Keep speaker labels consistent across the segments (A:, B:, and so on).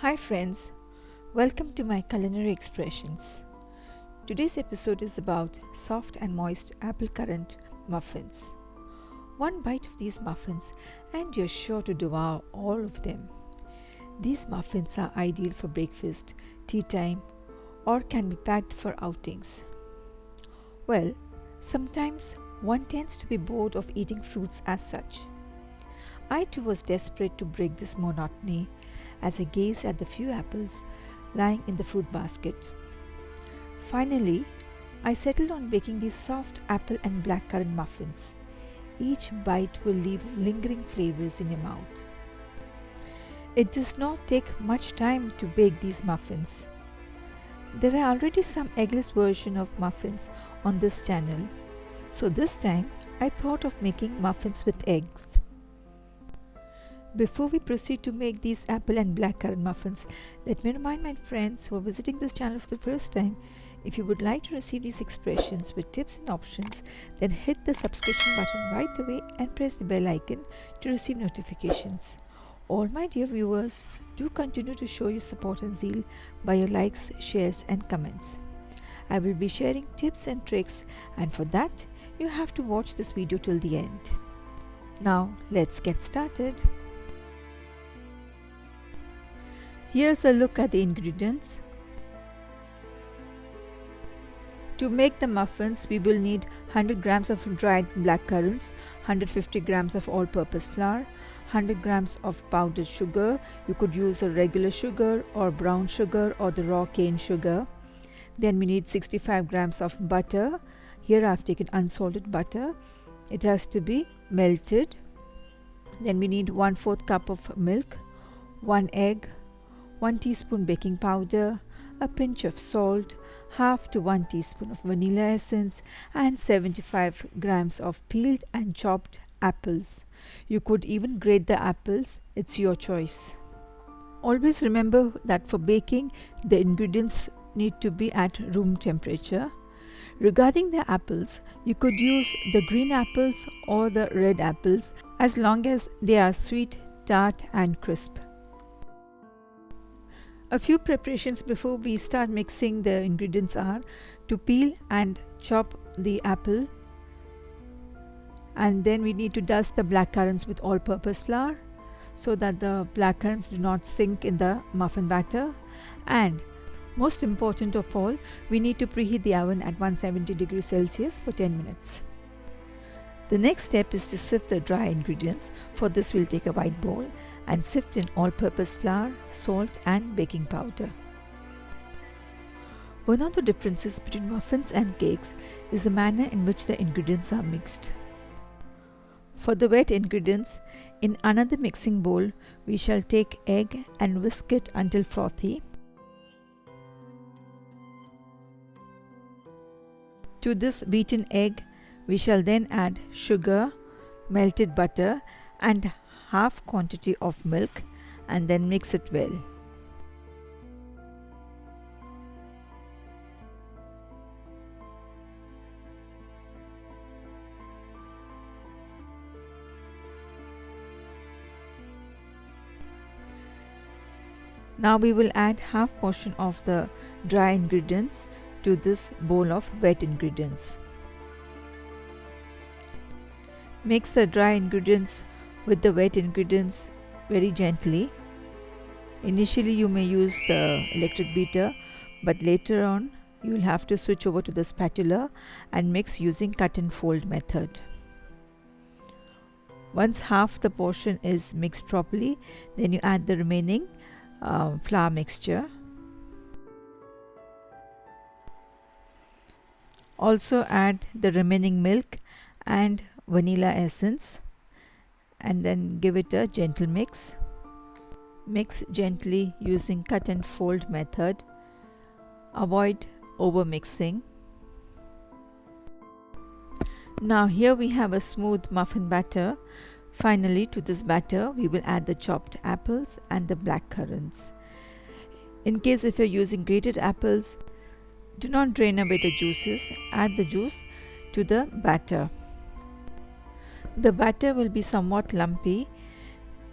A: Hi friends, welcome to my culinary expressions. Today's episode is about soft and moist apple currant muffins. One bite of these muffins and you're sure to devour all of them. These muffins are ideal for breakfast, tea time, or can be packed for outings. Well, sometimes one tends to be bored of eating fruits as such. I too was desperate to break this monotony as I gazed at the few apples lying in the fruit basket. Finally, I settled on baking these soft apple and blackcurrant muffins. Each bite will leave lingering flavors in your mouth. It does not take much time to bake these muffins. There are already some eggless version of muffins on this channel, so this time I thought of making muffins with eggs. Before we proceed to make these apple and blackcurrant muffins, let me remind my friends who are visiting this channel for the first time, if you would like to receive these expressions with tips and options, then hit the subscription button right away and press the bell icon to receive notifications. All my dear viewers, do continue to show your support and zeal by your likes, shares and comments. I will be sharing tips and tricks, and for that, you have to watch this video till the end. Now, let's get started. Here's a look at the ingredients. To make the muffins, we will need 100 grams of dried blackcurrants, 150 grams of all-purpose flour, 100 grams of powdered sugar. You could use a regular sugar or brown sugar or the raw cane sugar. Then we need 65 grams of butter. Here I've taken unsalted butter. It has to be melted. Then we need 1/4 cup of milk, 1 egg, 1 teaspoon baking powder, a pinch of salt, half to 1 teaspoon of vanilla essence, and 75 grams of peeled and chopped apples. You could even grate the apples, it's your choice. Always remember that for baking, the ingredients need to be at room temperature. Regarding the apples, you could use the green apples or the red apples as long as they are sweet, tart and crisp. A few preparations before we start mixing the ingredients are to peel and chop the apple, and then we need to dust the blackcurrants with all-purpose flour so that the blackcurrants do not sink in the muffin batter. And most important of all, we need to preheat the oven at 170 degrees Celsius for 10 minutes. The next step is to sift the dry ingredients. For this we'll take a white bowl and sift in all-purpose flour, salt and baking powder. One of the differences between muffins and cakes is the manner in which the ingredients are mixed. For the wet ingredients, in another mixing bowl, we shall take egg and whisk it until frothy. To this beaten egg, we shall then add sugar, melted butter and half quantity of milk, and then mix it well. Now we will add half portion of the dry ingredients to this bowl of wet ingredients. Mix the dry ingredients with the wet ingredients very gently. Initially you may use the electric beater, but later on you will have to switch over to the spatula and mix using cut and fold method. Once half the portion is mixed properly, then you add the remaining flour mixture. Also add the remaining milk and vanilla essence, and then give it a gentle mix. Mix gently using cut and fold method. Avoid over mixing. Now here we have a smooth muffin batter. Finally, to this batter we will add the chopped apples and the blackcurrants. In case if you're using grated apples, do not drain away the juices. Add the juice to the batter. The batter will be somewhat lumpy.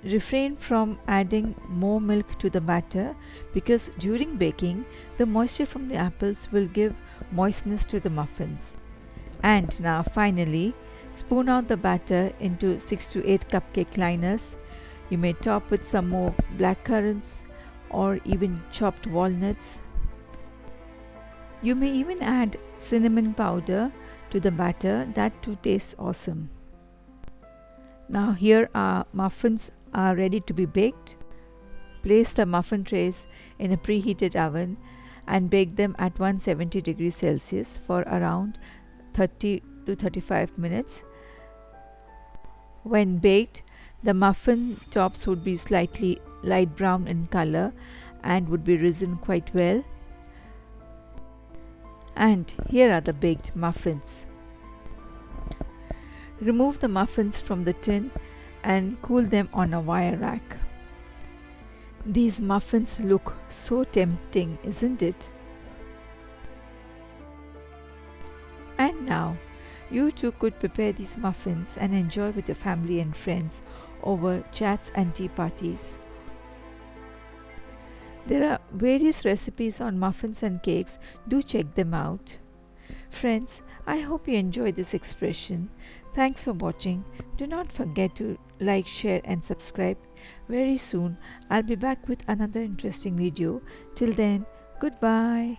A: refrain from adding more milk to the batter because during baking, the moisture from the apples will give moistness to the muffins. And now finally, spoon out the batter into 6 to 8 cupcake liners. You may top with some more black currants or even chopped walnuts. You may even add cinnamon powder to the batter. That too tastes awesome. Now here our muffins are ready to be baked. Place the muffin trays in a preheated oven and bake them at 170 degrees Celsius for around 30 to 35 minutes. When baked, the muffin tops would be slightly light brown in color and would be risen quite well. And here are the baked muffins. Remove the muffins from the tin and cool them on a wire rack. These muffins look so tempting, isn't it? And now, you too could prepare these muffins and enjoy with your family and friends over chats and tea parties. There are various recipes on muffins and cakes. Do check them out. Friends, I hope you enjoyed this expression. Thanks for watching. Do not forget to like, share and subscribe. Very soon I'll be back with another interesting video. Till then, goodbye.